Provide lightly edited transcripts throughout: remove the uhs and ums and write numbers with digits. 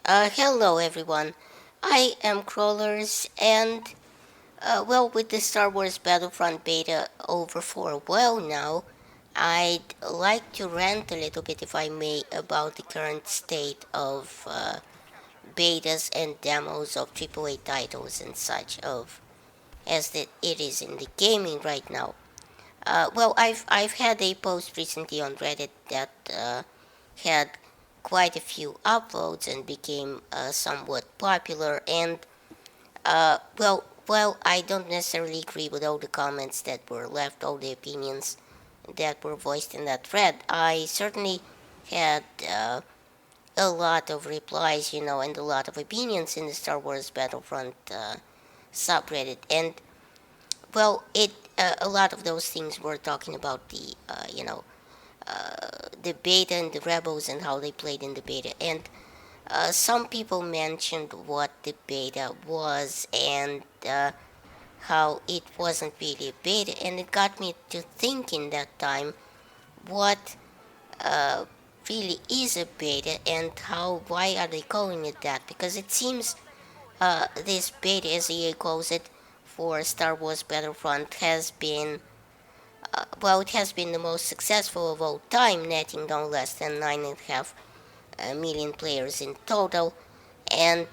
Hello everyone. I am Crawlers, and with the Star Wars Battlefront beta over for a while now, I'd like to rant a little bit, if I may, about the current state of betas and demos of AAA titles and such, of as it is in the gaming right now. I've had a post recently on Reddit that had quite a few upvotes and became somewhat popular. And while I don't necessarily agree with all the comments that were left, all the opinions that were voiced in that thread, I certainly had a lot of replies, and a lot of opinions in the Star Wars Battlefront subreddit. And it a lot of those things were talking about the beta and the rebels and how they played in the beta. And some people mentioned what the beta was, and how it wasn't really a beta, and it got me to thinking that time what uh, really is a beta, and why are they calling it that? Because it seems this beta, as EA calls it, for Star Wars Battlefront has been it has been the most successful of all time, netting no less than 9.5 million players in total. And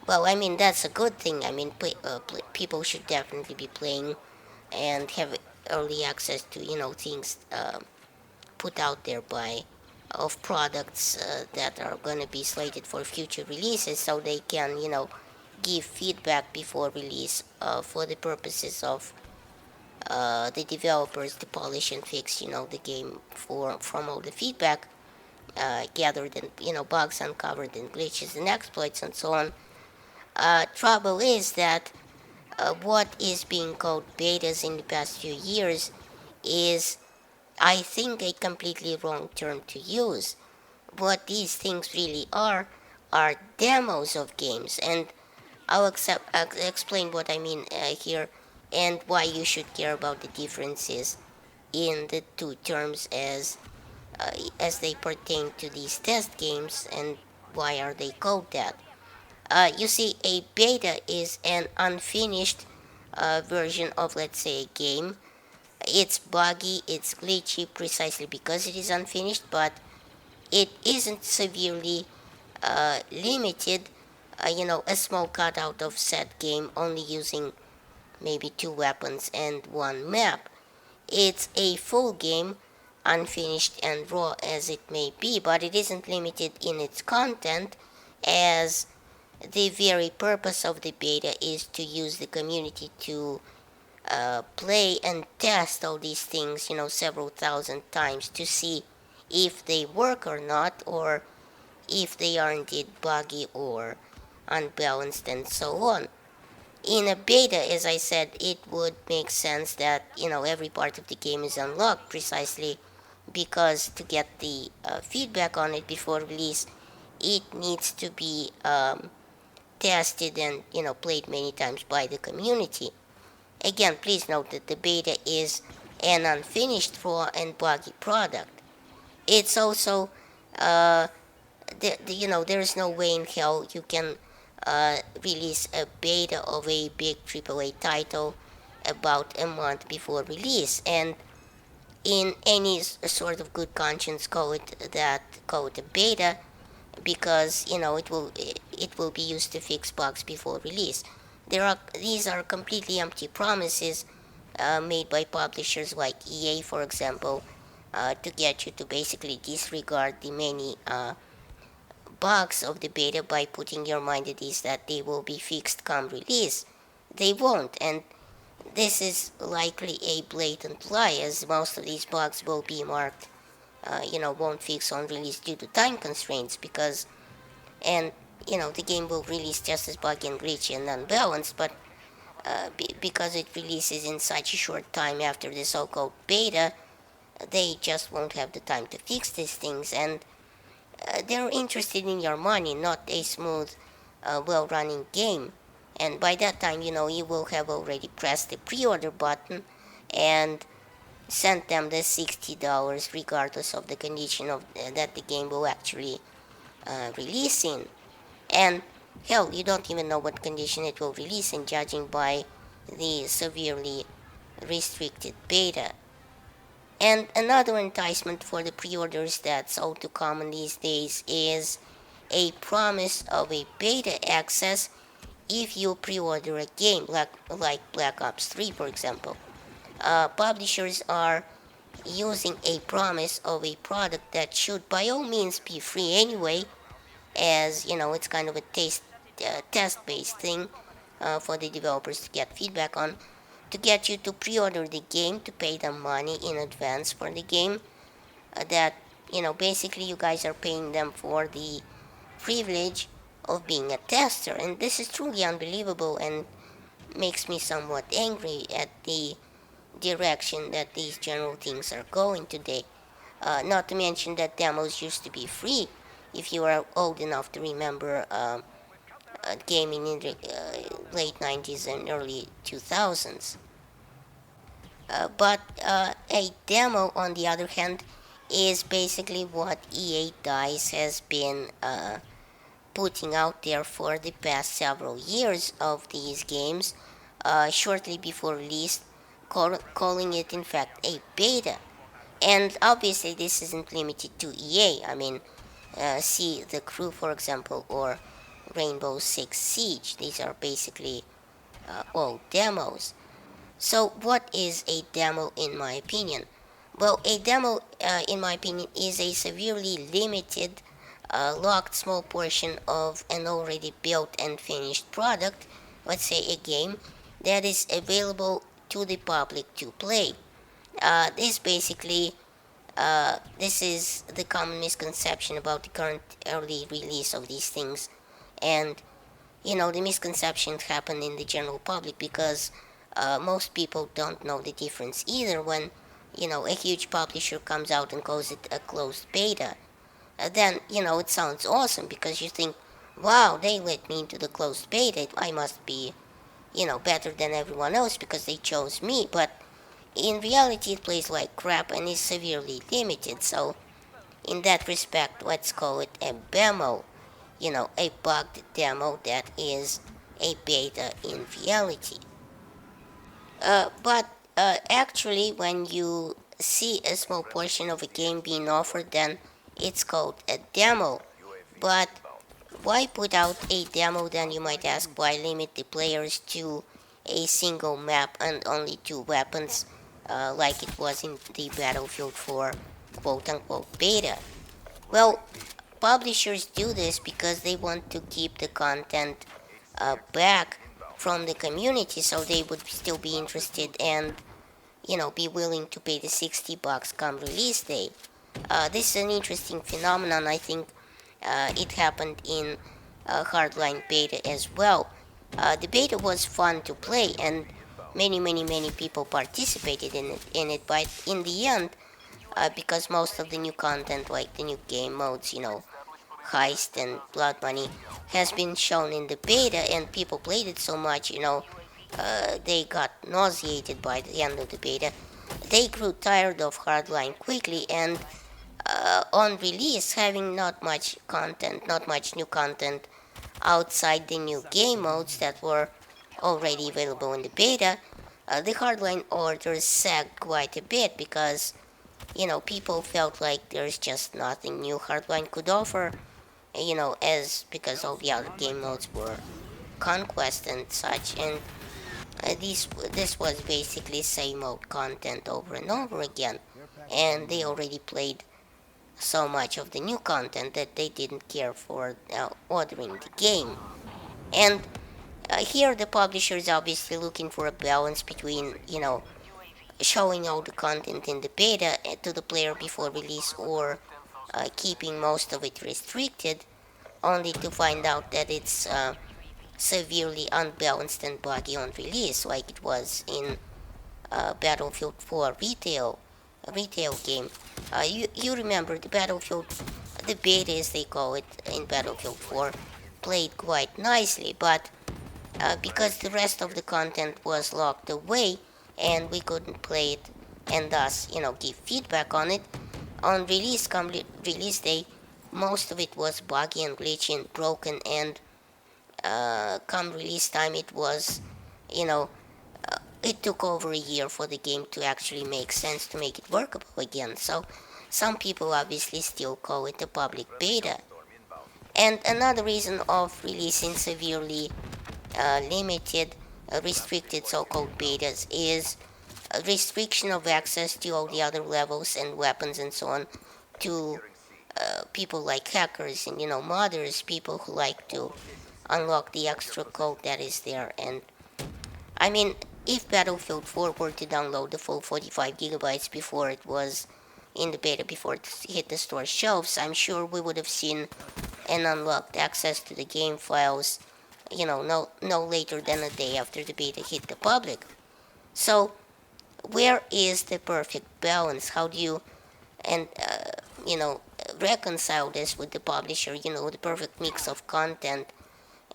I mean, that's a good thing. I mean, people should definitely be playing and have early access to, things put out there by of products that are going to be slated for future releases, so they can, give feedback before release for the purposes of the developers to polish and fix, the game from all the feedback gathered, and, bugs uncovered and glitches and exploits and so on. Trouble is that what is being called betas in the past few years is, I think, a completely wrong term to use. What these things really are demos of games, and explain what I mean here, and why you should care about the differences in the two terms as they pertain to these test games, and why are they called that. You see, a beta is an unfinished version of, let's say, a game. It's buggy, it's glitchy precisely because it is unfinished, but it isn't severely limited. A small cutout of said game, only using maybe two weapons and one map. It's a full game, unfinished and raw as it may be, but it isn't limited in its content, as the very purpose of the beta is to use the community to play and test all these things, several thousand times, to see if they work or not, or if they are indeed buggy or unbalanced and so on. In a beta, as I said, it would make sense that, every part of the game is unlocked, precisely because to get the feedback on it before release, it needs to be tested and, played many times by the community. Again, please note that the beta is an unfinished raw and buggy product. It's also there is no way in hell you can release a beta of a big AAA title about a month before release, and in any sort of good conscience call it a beta, because it will be used to fix bugs before release. These are completely empty promises made by publishers like EA, for example, to get you to basically disregard the many bugs of the beta by putting your mind at ease that they will be fixed come release. They won't, and this is likely a blatant lie, as most of these bugs will be marked, won't fix on release due to time constraints, and the game will release just as buggy and glitchy and unbalanced, but because it releases in such a short time after the so-called beta, they just won't have the time to fix these things, and they're interested in your money, not a smooth, well-running game. And by that time, you will have already pressed the pre-order button and sent them the $60, regardless of the condition of that the game will actually release in. And hell, you don't even know what condition it will release, and judging by the severely restricted beta. And another enticement for the pre-orders that's all too common these days is a promise of a beta access if you pre-order a game, like Black Ops 3, for example. Publishers are using a promise of a product that should by all means be free anyway, as you know, it's kind of a test-based thing for the developers to get feedback on, to get you to pre-order the game, to pay them money in advance for the game. That basically you guys are paying them for the privilege of being a tester, and this is truly unbelievable and makes me somewhat angry at the direction that these general things are going today. Not to mention that demos used to be free if you are old enough to remember gaming in the late 90s and early 2000s. But a demo, on the other hand, is basically what EA DICE has been putting out there for the past several years of these games, shortly before release, calling it in fact a beta. And obviously, this isn't limited to EA. I mean, see The Crew, for example, or Rainbow Six Siege. These are basically all demos. So, what is a demo in my opinion? Well, a demo, in my opinion, is a severely limited, locked small portion of an already built and finished product, let's say a game, that is available to the public to play. This is the common misconception about the current early release of these things, and the misconceptions happen in the general public because most people don't know the difference either when a huge publisher comes out and calls it a closed beta. Then it sounds awesome because you think, wow, they let me into the closed beta, I must be better than everyone else because they chose me. But in reality it plays like crap and is severely limited. So in that respect, let's call it a demo, a bugged demo that is a beta in reality. But actually, when you see a small portion of a game being offered, then it's called a demo. But why put out a demo then, you might ask? Why limit the players to a single map and only two weapons, like it was in the Battlefield 4 quote unquote beta? Well, publishers do this because they want to keep the content back from the community, so they would still be interested and be willing to pay the $60 come release day. This is an interesting phenomenon. I think it happened in Hardline beta as well. The beta was fun to play, and many people participated in it. But in the end, because most of the new content, like the new game modes, heist and blood money, has been shown in the beta, and people played it so much, they got nauseated by the end of the beta. They grew tired of Hardline quickly, and on release, having not much content, not much new content outside the new game modes that were already available in the beta, the Hardline orders sagged quite a bit because people felt like there's just nothing new Hardline could offer, as because all the other game modes were conquest and such, and this was basically same old content over and over again, and they already played so much of the new content that they didn't care for ordering the game. And here the publisher is obviously looking for a balance between showing all the content in the beta to the player before release, or keeping most of it restricted, only to find out that it's severely unbalanced and buggy on release, like it was in Battlefield 4 retail game. You remember the Battlefield, the beta as they call it in Battlefield 4, played quite nicely, but because the rest of the content was locked away and we couldn't play it and thus give feedback on it, on release day, most of it was buggy and glitchy and broken, and come release time, it was, you know, it took over a year for the game to actually make sense, to make it workable again. So some people obviously still call it a public beta. And another reason of releasing severely limited, restricted so-called betas is a restriction of access to all the other levels and weapons and so on to people like hackers and modders, people who like to unlock the extra code that is there. And I mean, if Battlefield 4 were to download the full 45 gigabytes before it was in the beta, before it hit the store shelves, I'm sure we would have seen and unlocked access to the game files, no later than a day after the beta hit the public. So, where is the perfect balance? How do you and you know reconcile this with the publisher? The perfect mix of content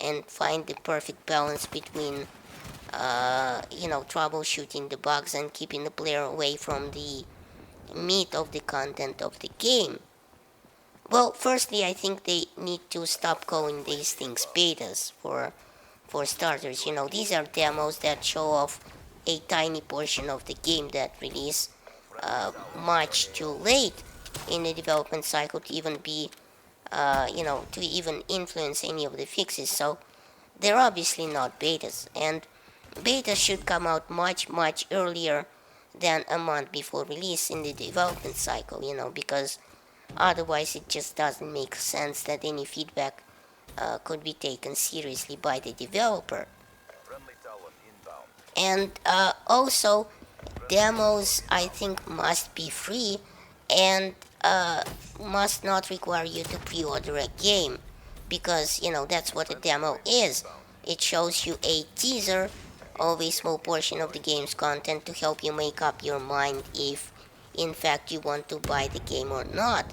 and find the perfect balance between troubleshooting the bugs and keeping the player away from the meat of the content of the game. Well, firstly, I think they need to stop calling these things betas for starters. These are demos that show off a tiny portion of the game that release much too late in the development cycle to even be, to even influence any of the fixes. So they're obviously not betas, and betas should come out much, much earlier than a month before release in the development cycle, because otherwise it just doesn't make sense that any feedback could be taken seriously by the developer. And also, demos I think must be free and must not require you to pre-order a game, because that's what a demo is. It shows you a teaser of a small portion of the game's content to help you make up your mind if in fact you want to buy the game or not.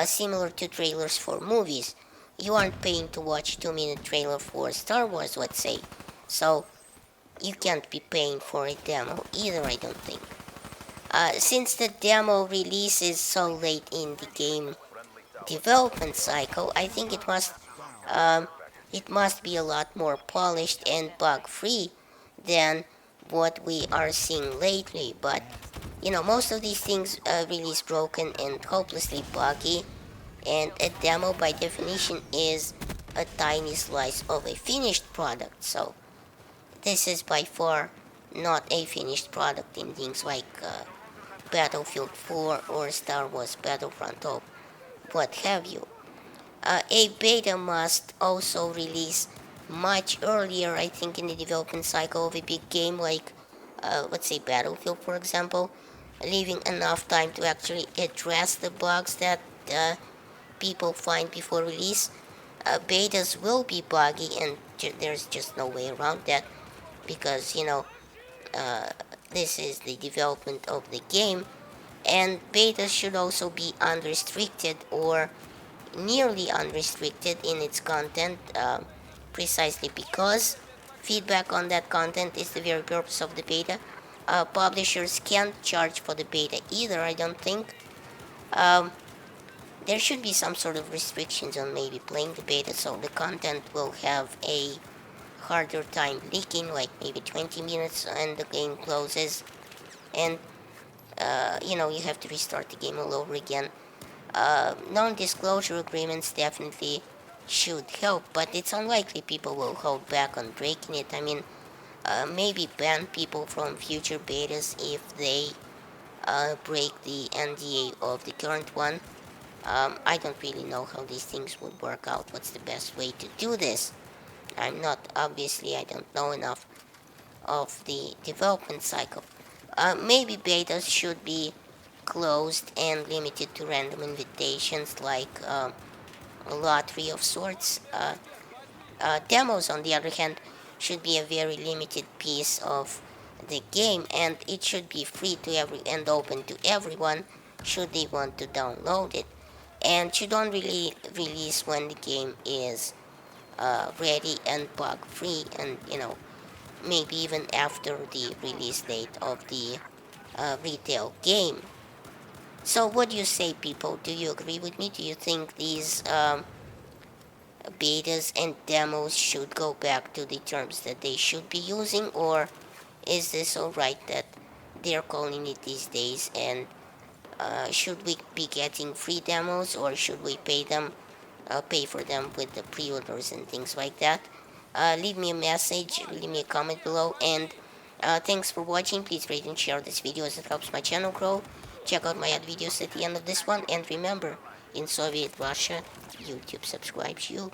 Similar to trailers for movies, you aren't paying to watch 2-minute trailer for Star Wars, let's say, so you can't be paying for a demo either, I don't think. Since the demo release is so late in the game development cycle, I think um, it must be a lot more polished and bug-free than what we are seeing lately. But most of these things release broken and hopelessly buggy, and a demo by definition is a tiny slice of a finished product. So this is by far not a finished product in things like Battlefield 4 or Star Wars Battlefront or what have you. A beta must also release much earlier, I think, in the development cycle of a big game like, let's say, Battlefield, for example, leaving enough time to actually address the bugs that people find before release. Betas will be buggy, and there's just no way around that because, uh, this is the development of the game, and betas should also be unrestricted or nearly unrestricted in its content, precisely because feedback on that content is the very purpose of the beta. Publishers can't charge for the beta either, I don't think. Um, there should be some sort of restrictions on maybe playing the beta so the content will have a harder time leaking, like maybe 20 minutes and the game closes, and you have to restart the game all over again. Non-disclosure agreements definitely should help, but it's unlikely people will hold back on breaking it. I mean, maybe ban people from future betas if they break the NDA of the current one. I don't really know how these things would work out. What's the best way to do this? I don't know enough of the development cycle. Maybe betas should be closed and limited to random invitations, like a lottery of sorts. Demos, on the other hand, should be a very limited piece of the game, and it should be free to every and open to everyone should they want to download it, and should only release when the game is ready and bug free, and maybe even after the release date of the retail game. So, what do you say, people? Do you agree with me? Do you think these betas and demos should go back to the terms that they should be using, or is this alright that they're calling it these days? And should we be getting free demos, or should we pay for them with the pre-orders and things like that? Leave me a message, leave me a comment below, and thanks for watching. Please rate and share this video as it helps my channel grow. Check out my other videos at the end of this one, and remember, in Soviet Russia, YouTube subscribes you.